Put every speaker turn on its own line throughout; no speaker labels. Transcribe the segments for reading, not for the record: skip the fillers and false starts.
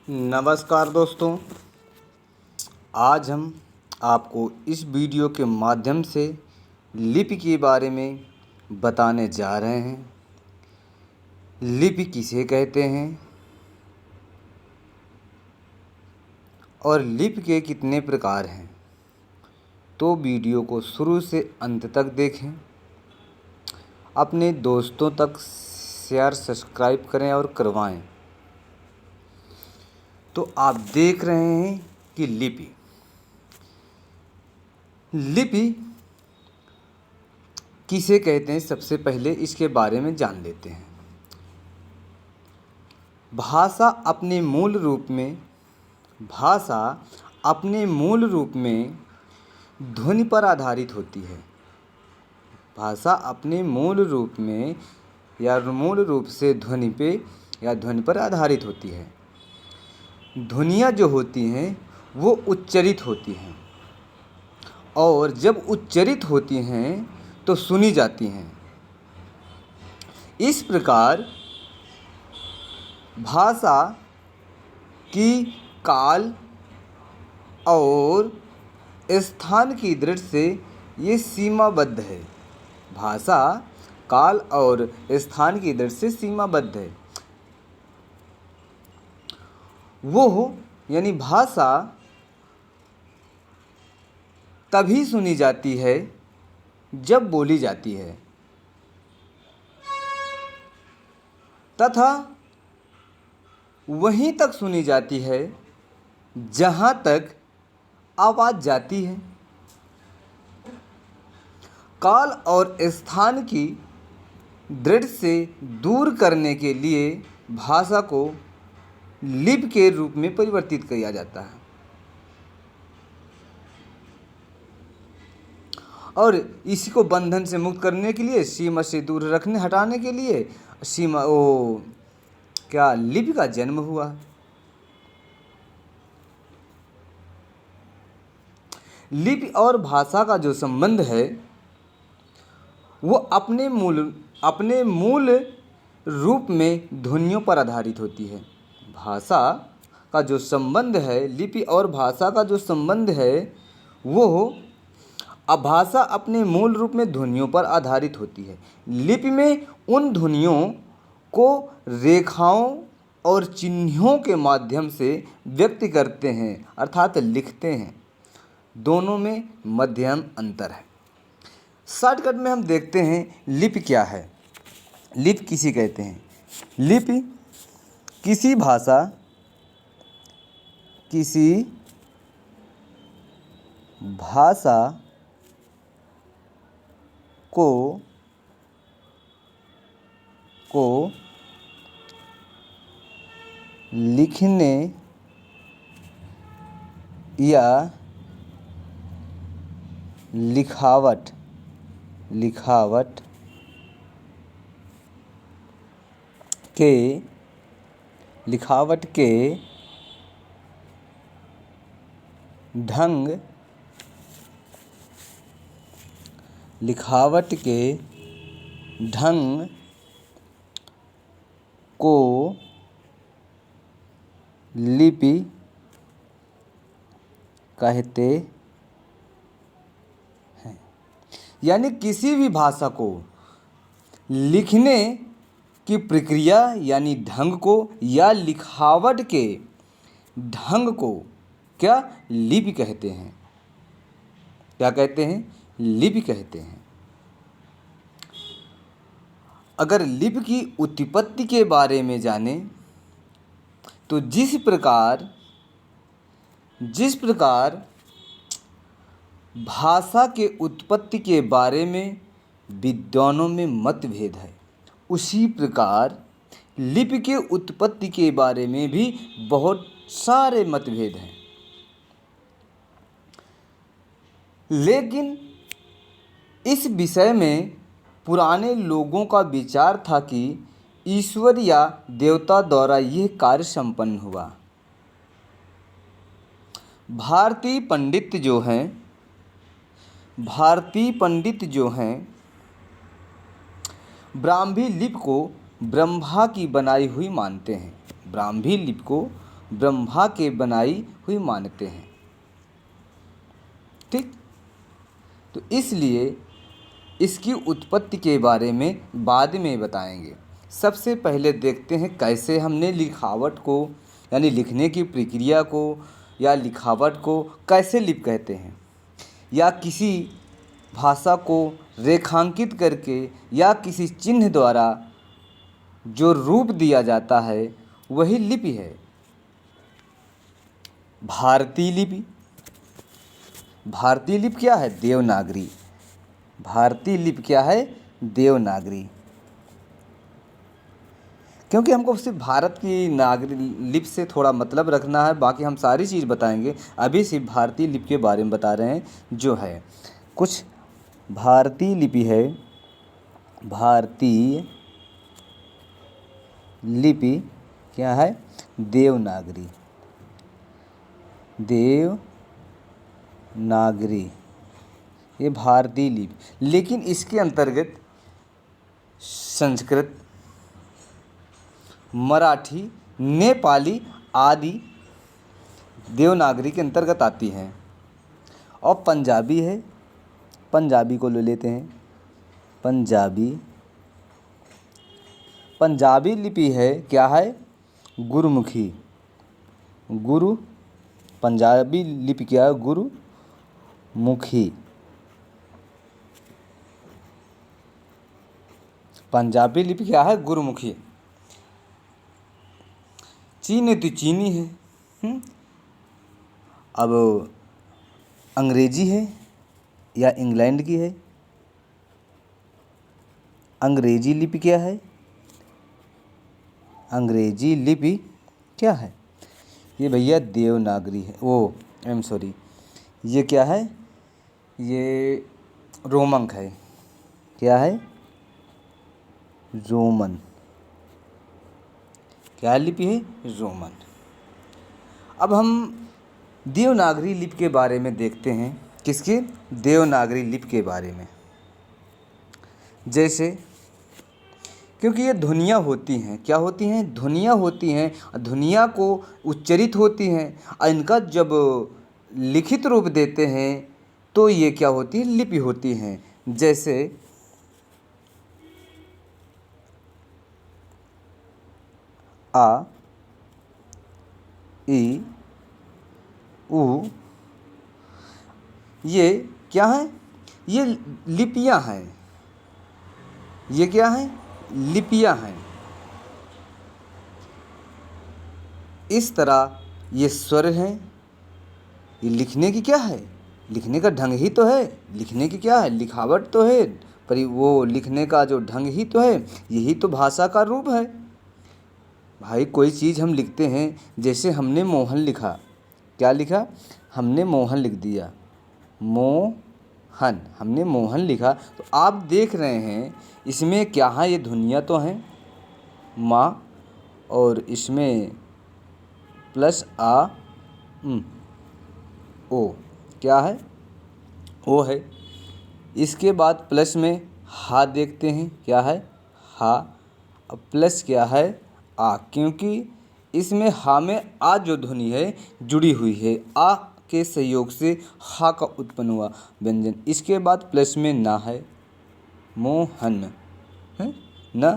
नमस्कार दोस्तों। आज हम आपको इस वीडियो के माध्यम से लिपि के बारे में बताने जा रहे हैं। लिपि किसे कहते हैं और लिपि के कितने प्रकार हैं, तो वीडियो को शुरू से अंत तक देखें। अपने दोस्तों तक शेयर सब्सक्राइब करें और करवाएं। तो आप देख रहे हैं कि लिपि किसे कहते हैं। सबसे पहले इसके बारे में जान लेते हैं। भाषा अपने मूल रूप में ध्वनि पर आधारित होती है। भाषा अपने मूल रूप से ध्वनि पर आधारित होती है। ध्वनियाँ जो होती हैं वो उच्चरित होती हैं, और जब उच्चरित होती हैं तो सुनी जाती हैं। इस प्रकार भाषा की काल और स्थान की दृष्टि से ये सीमाबद्ध है। भाषा काल और स्थान की दृष्टि से सीमाबद्ध है। यानी भाषा तभी सुनी जाती है जब बोली जाती है, तथा वहीं तक सुनी जाती है जहाँ तक आवाज़ जाती है। काल और स्थान की दृष्टि से दूर करने के लिए भाषा को लिपि के रूप में परिवर्तित किया जाता है, और इसी को बंधन से मुक्त करने के लिए, सीमा से दूर हटाने के लिए लिपि का जन्म हुआ। लिपि और भाषा का जो संबंध है वो अपने मूल रूप में ध्वनियों पर आधारित होती है। भाषा का जो संबंध है, लिपि और भाषा का जो संबंध है भाषा अपने मूल रूप में ध्वनियों पर आधारित होती है। लिपि में उन ध्वनियों को रेखाओं और चिन्हों के माध्यम से व्यक्त करते हैं, अर्थात लिखते हैं। दोनों में मध्यम अंतर है। शॉर्टकट में हम देखते हैं लिपि क्या है। लिपि किसे कहते हैं? लिपि किसी भाषा को लिखने या लिखावट के ढंग को लिपि कहते हैं। यानी किसी भी भाषा को लिखने की प्रक्रिया यानी ढंग को, या लिखावट के ढंग को क्या लिपि कहते हैं। क्या कहते हैं? लिपि कहते हैं। अगर लिपि की उत्पत्ति के बारे में जाने तो जिस प्रकार भाषा के उत्पत्ति के बारे में विद्वानों में मतभेद है, उसी प्रकार लिपि के उत्पत्ति के बारे में भी बहुत सारे मतभेद हैं। लेकिन इस विषय में पुराने लोगों का विचार था कि ईश्वर या देवता द्वारा यह कार्य संपन्न हुआ। भारतीय पंडित जो हैं ब्राह्मी लिपि को ब्रह्मा की बनाई हुई मानते हैं। ब्राह्मी लिपि को ब्रह्मा के बनाई हुई मानते हैं। ठीक, तो इसलिए इसकी उत्पत्ति के बारे में बाद में बताएंगे। सबसे पहले देखते हैं कैसे हमने लिखावट को यानी लिखने की प्रक्रिया को या लिखावट को कैसे लिपि कहते हैं, या किसी भाषा को रेखांकित करके या किसी चिन्ह द्वारा जो रूप दिया जाता है वही लिपि है। भारतीय लिपि, भारतीय लिपि क्या है? देवनागरी। भारतीय लिपि क्या है? देवनागरी। क्योंकि हमको सिर्फ भारत की नागरी लिपि से थोड़ा मतलब रखना है, बाकी हम सारी चीज़ बताएंगे। अभी सिर्फ भारतीय लिपि के बारे में बता रहे हैं जो है। कुछ भारतीय लिपि है। भारतीय लिपि क्या है? देवनागरी। देवनागरी ये भारतीय लिपि। लेकिन इसके अंतर्गत संस्कृत, मराठी, नेपाली आदि देवनागरी के अंतर्गत आती हैं। और पंजाबी है, पंजाबी को ले लेते हैं। पंजाबी, पंजाबी लिपि है क्या है? गुरुमुखी। गुरु, पंजाबी लिपि क्या है? गुरुमुखी। पंजाबी लिपि क्या है? गुरुमुखी। चीनी तो चीनी है। अब अंग्रेजी है या इंग्लैंड की है? अंग्रेजी लिपि क्या है? अंग्रेजी लिपि क्या है? ये भैया देवनागरी है। सॉरी, ये क्या है? ये रोमन है। क्या है? रोमन। क्या लिपि है? रोमन। अब हम देवनागरी लिपि के बारे में देखते हैं। किसकी? देवनागरी लिपि के बारे में। जैसे, क्योंकि ये ध्वनियाँ होती हैं। क्या होती हैं? ध्वनियाँ होती हैं। ध्वनियाँ को उच्चरित होती हैं और इनका जब लिखित रूप देते हैं तो ये क्या होती है? लिपि होती हैं। जैसे आ, ई, उ, ये क्या है? ये लिपियां हैं। ये क्या है? लिपियां हैं। इस तरह ये स्वर हैं। ये लिखने की क्या है? लिखने का ढंग ही तो है। लिखने की क्या है? लिखावट तो है, पर वो लिखने का जो ढंग ही तो है, यही तो भाषा का रूप है। भाई कोई चीज़ हम लिखते हैं, जैसे हमने मोहन लिखा। क्या लिखा? हमने मोहन लिख दिया। मोहन, हमने मोहन लिखा। तो आप देख रहे हैं इसमें क्या है? ये ध्वनियाँ तो हैं माँ, और इसमें प्लस आ, ओ। क्या है? ओ है। इसके बाद प्लस में हा देखते हैं। क्या है? हा। अब प्लस क्या है? आ, क्योंकि इसमें हा में आ जो ध्वनि है जुड़ी हुई है। आ के सहयोग से हा का उत्पन्न हुआ व्यंजन। इसके बाद प्लस में ना है, मोहन है ना।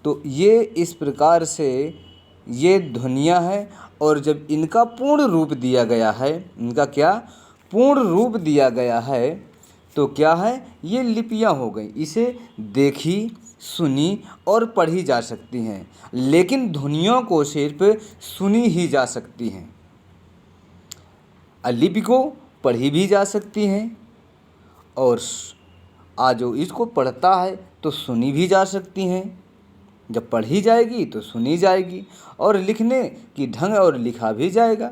तो ये इस प्रकार से ये ध्वनियाँ हैं। और जब इनका पूर्ण रूप दिया गया है, इनका क्या पूर्ण रूप दिया गया है, तो क्या है? ये लिपियाँ हो गई। इसे देखी, सुनी और पढ़ी जा सकती हैं, लेकिन ध्वनियों को सिर्फ सुनी ही जा सकती हैं। लिपि को पढ़ी भी जा सकती हैं, और जो इसको पढ़ता है तो सुनी भी जा सकती हैं। जब पढ़ी जाएगी तो सुनी जाएगी, और लिखने की ढंग और लिखा भी जाएगा।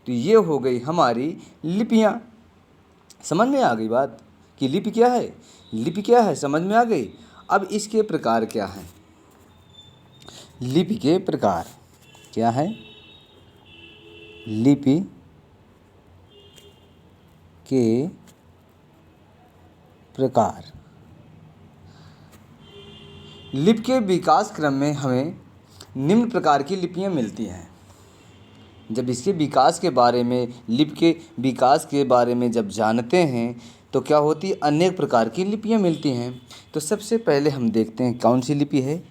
तो ये हो गई हमारी लिपियाँ। समझ में आ गई बात कि लिपि क्या है? लिपि क्या है? समझ में आ गई। अब इसके प्रकार क्या हैं? लिपि के प्रकार क्या है? लिपि के प्रकार। लिपि के विकास क्रम में हमें निम्न प्रकार की लिपियाँ मिलती हैं। जब इसके विकास के बारे में, लिपि के विकास के बारे में जब जानते हैं तो क्या होती है, अनेक प्रकार की लिपियाँ मिलती हैं। तो सबसे पहले हम देखते हैं कौन सी लिपि है।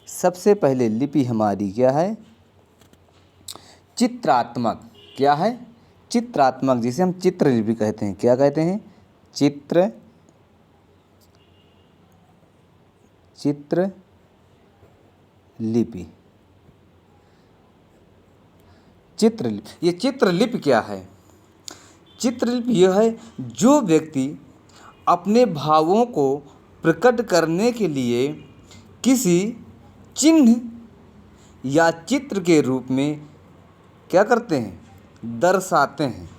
सबसे पहले लिपि हमारी क्या है, चित्रात्मक। क्या है, चित्रात्मक, जिसे हम चित्र लिपि कहते हैं। क्या कहते हैं, चित्र लिपि। चित्रलिपि, ये चित्रलिपि क्या है, चित्रलिपि यह है जो व्यक्ति अपने भावों को प्रकट करने के लिए किसी चिन्ह या चित्र के रूप में क्या करते हैं, दर्शाते हैं,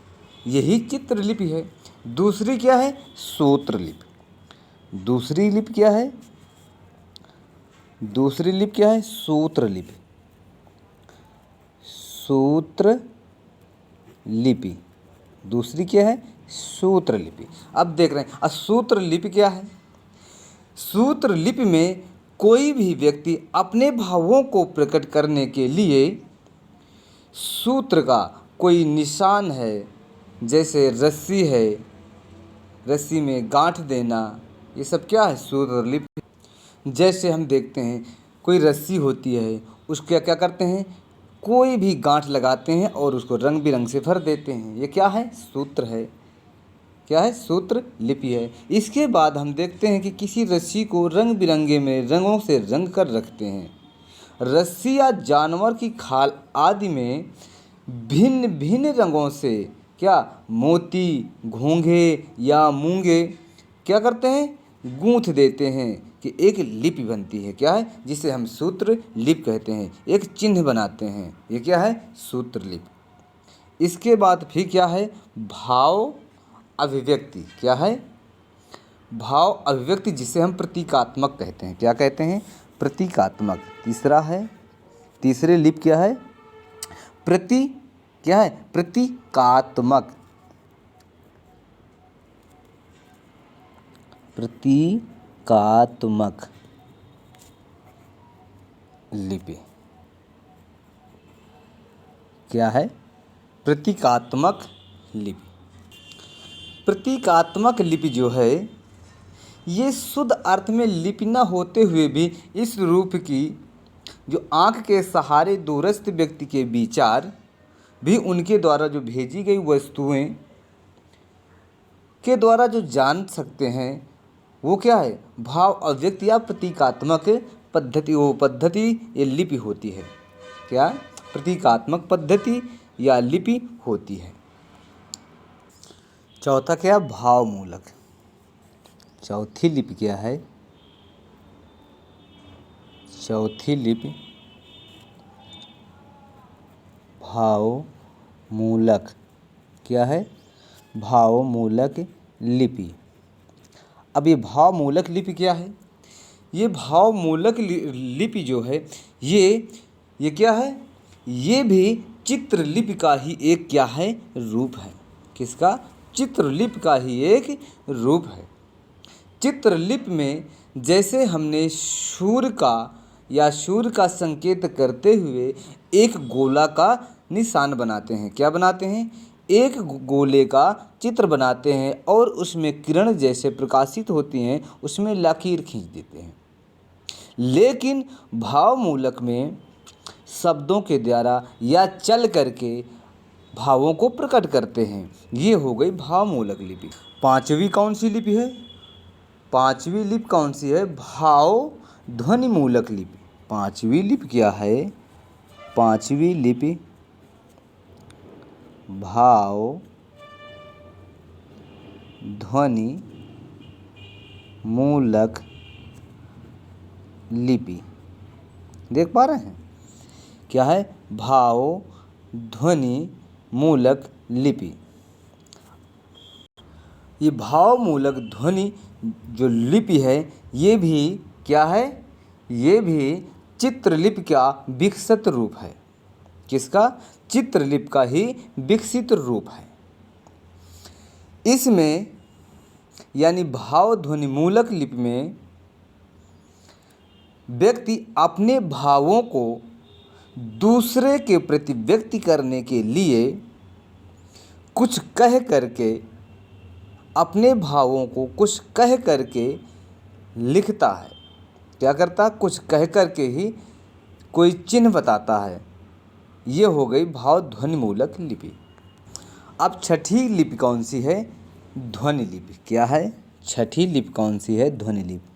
यही चित्रलिपि है। दूसरी क्या है, सूत्रलिपि। दूसरी लिपि क्या है, दूसरी लिपि क्या है, सूत्रलिपि। सूत्रलिपि, दूसरी क्या है, सूत्रलिपि। अब देख रहे हैं, सूत्रलिपि क्या है। सूत्रलिपि में कोई भी व्यक्ति अपने भावों को प्रकट करने के लिए सूत्र का कोई निशान है, जैसे रस्सी है, रस्सी में गांठ देना, ये सब क्या है, सूत्रलिपि। जैसे हम देखते हैं कोई रस्सी होती है, उसका क्या करते हैं, कोई भी गांठ लगाते हैं और उसको रंग बिरंग से भर देते हैं, ये क्या है, सूत्र है। क्या है, सूत्र लिपि है। इसके बाद हम देखते हैं कि किसी रस्सी को रंग बिरंगे में रंगों से रंग कर रखते हैं। रस्सी या जानवर की खाल आदि में भिन्न भिन्न रंगों से क्या, मोती, घोंघे या मूंगे क्या करते हैं, गूंथ देते हैं कि एक लिपि बनती है। क्या है, जिसे हम सूत्र लिपि कहते हैं, एक चिन्ह बनाते हैं, ये क्या है, सूत्र लिपि। इसके बाद फिर क्या है, भाव अभिव्यक्ति। क्या है, भाव अभिव्यक्ति, जिसे हम प्रतीकात्मक कहते हैं। क्या कहते हैं, प्रतीकात्मक। तीसरा है, तीसरे लिपि क्या है, क्या है, प्रतीकात्मक। प्रतीकात्मक लिपि क्या है, प्रतीकात्मक लिपि। प्रतीकात्मक लिपि जो है, ये शुद्ध अर्थ में लिपि न होते हुए भी इस रूप की जो आँख के सहारे दूरस्थ व्यक्ति के विचार भी उनके द्वारा जो भेजी गई वस्तुएं के द्वारा जो जान सकते हैं, वो क्या है, भाव अभिव्यक्ति या प्रतीकात्मक पद्धति, वो पद्धति ये लिपि होती है। क्या, प्रतीकात्मक पद्धति या लिपि होती है। चौथा क्या, भाव मूलक। चौथी लिपि क्या है, चौथी लिपि भाव मूलक। क्या है, भाव मूलक लिपि। अब ये भाव मूलक लिपि क्या है, ये भाव मूलक लिपि जो है, ये क्या है, ये भी चित्रलिपि का ही एक क्या है, रूप है। किसका, चित्रलिपि का ही एक रूप है। चित्रलिपि में जैसे हमने सूर्य का संकेत करते हुए एक गोला का निशान बनाते हैं। क्या बनाते हैं, एक गोले का चित्र बनाते हैं और उसमें किरण जैसे प्रकाशित होती हैं, उसमें लकीर खींच देते हैं। लेकिन भाव मूलक में शब्दों के द्वारा या चल करके भावों को प्रकट करते हैं। ये हो गई भाव मूलक लिपि। पांचवी कौन सी लिपि है, पांचवी लिपि कौन सी है, भाव ध्वनि मूलक लिपि। पांचवी लिपि क्या है, पांचवी लिपि भाव ध्वनि मूलक लिपि। देख पा रहे हैं, क्या है, भाव ध्वनि मूलक लिपि। ये भाव मूलक ध्वनि जो लिपि है, ये भी क्या है, ये भी चित्रलिपि का विकसित रूप है। किसका, चित्रलिपि का ही विकसित रूप है। इसमें यानी भाव ध्वनि मूलक लिपि में व्यक्ति अपने भावों को दूसरे के प्रति व्यक्त करने के लिए कुछ कह करके, अपने भावों को कुछ कह करके लिखता है। क्या करता? कुछ कह करके ही कोई चिन्ह बताता है। ये हो गई भाव ध्वनि मूलक लिपि। अब छठी लिपि कौन सी है? ध्वनि लिपि। क्या है? छठी लिपि कौन सी है? ध्वनि लिपि।